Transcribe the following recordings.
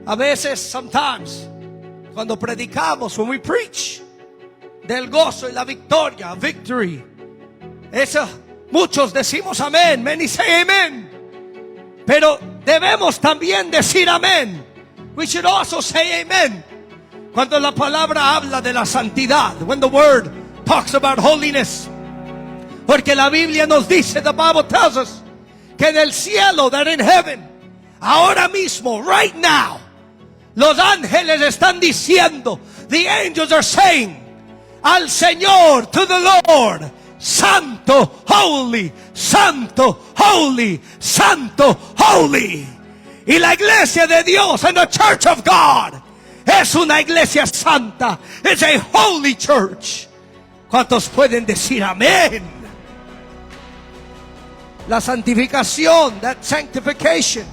A veces, sometimes, cuando predicamos, when we preach, del gozo y la victoria, victory, eso, muchos decimos amén, many say amen. Pero debemos también decir amén. We should also say amen. Cuando la palabra habla de la santidad, when the word talks about holiness. Porque la Biblia nos dice, the Bible tells us, que en el cielo, that in heaven, ahora mismo, right now, los ángeles están diciendo, the angels are saying, al Señor, to the Lord, Santo, holy, Santo, holy, Santo, holy. Y la iglesia de Dios, and the church of God, es una iglesia santa. It's a holy church. ¿Cuántos pueden decir amén? La santificación, that sanctification,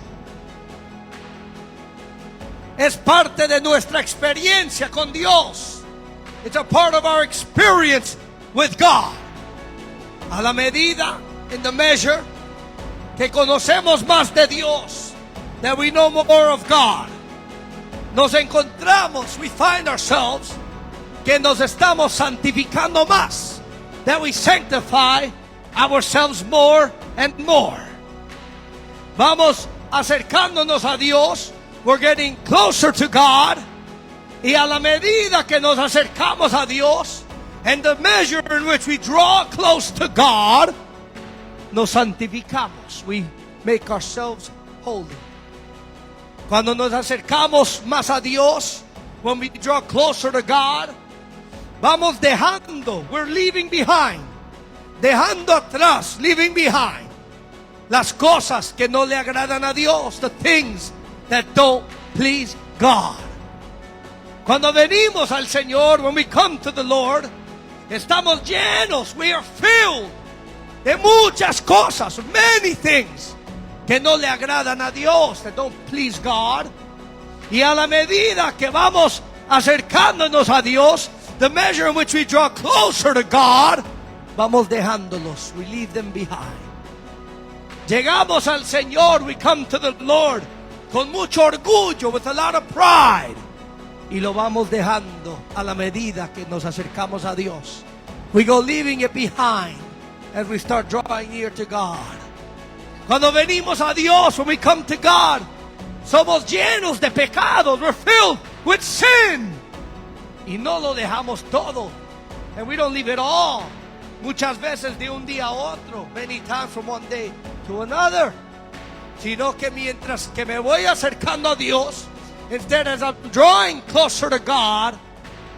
es parte de nuestra experiencia con Dios. It's a part of our experience with God. A la medida, in the measure, que conocemos más de Dios, that we know more of God, nos encontramos, we find ourselves, que nos estamos santificando más, that we sanctify ourselves more and more. Vamos acercándonos a Dios, we're getting closer to God, y a la medida que nos acercamos a Dios, and the measure in which we draw close to God, nos santificamos. We make ourselves holy. Cuando nos acercamos más a Dios, when we draw closer to God, vamos dejando, we're leaving behind, dejando atrás, leaving behind, las cosas que no le agradan a Dios, the things that don't please God. Cuando venimos al Señor, when we come to the Lord, estamos llenos, we are filled de muchas cosas, many things que no le agradan a Dios, that don't please God. Y a la medida que vamos acercándonos a Dios, the measure in which we draw closer to God, vamos dejándolos, we leave them behind. Llegamos al Señor, we come to the Lord con mucho orgullo, with a lot of pride, y lo vamos dejando a la medida que nos acercamos a Dios. We go leaving it behind as we start drawing near to God. Cuando venimos a Dios, when we come to God, somos llenos de pecados. We're filled with sin. Y no lo dejamos todo. And we don't leave it all. Muchas veces de un día a otro. Many times from one day to another. Sino que mientras que me voy acercando a Dios, instead as I'm drawing closer to God,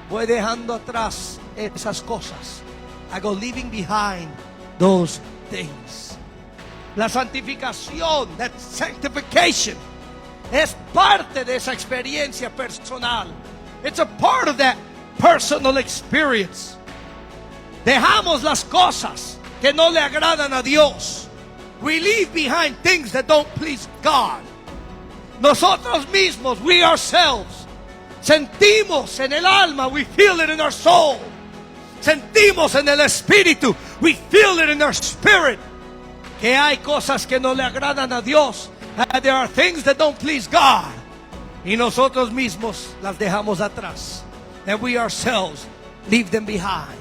voy dejando atrás esas cosas. I go leaving behind those things. La santificación, that sanctification, es parte de esa experiencia personal. It's a part of that personal experience. Dejamos las cosas que no le agradan a Dios. We leave behind things that don't please God. Nosotros mismos, we ourselves, sentimos en el alma, we feel it in our soul. Sentimos en el espíritu, we feel it in our spirit, que hay cosas que no le agradan a Dios. There are things that don't please God. Y nosotros mismos las dejamos atrás. And we ourselves leave them behind.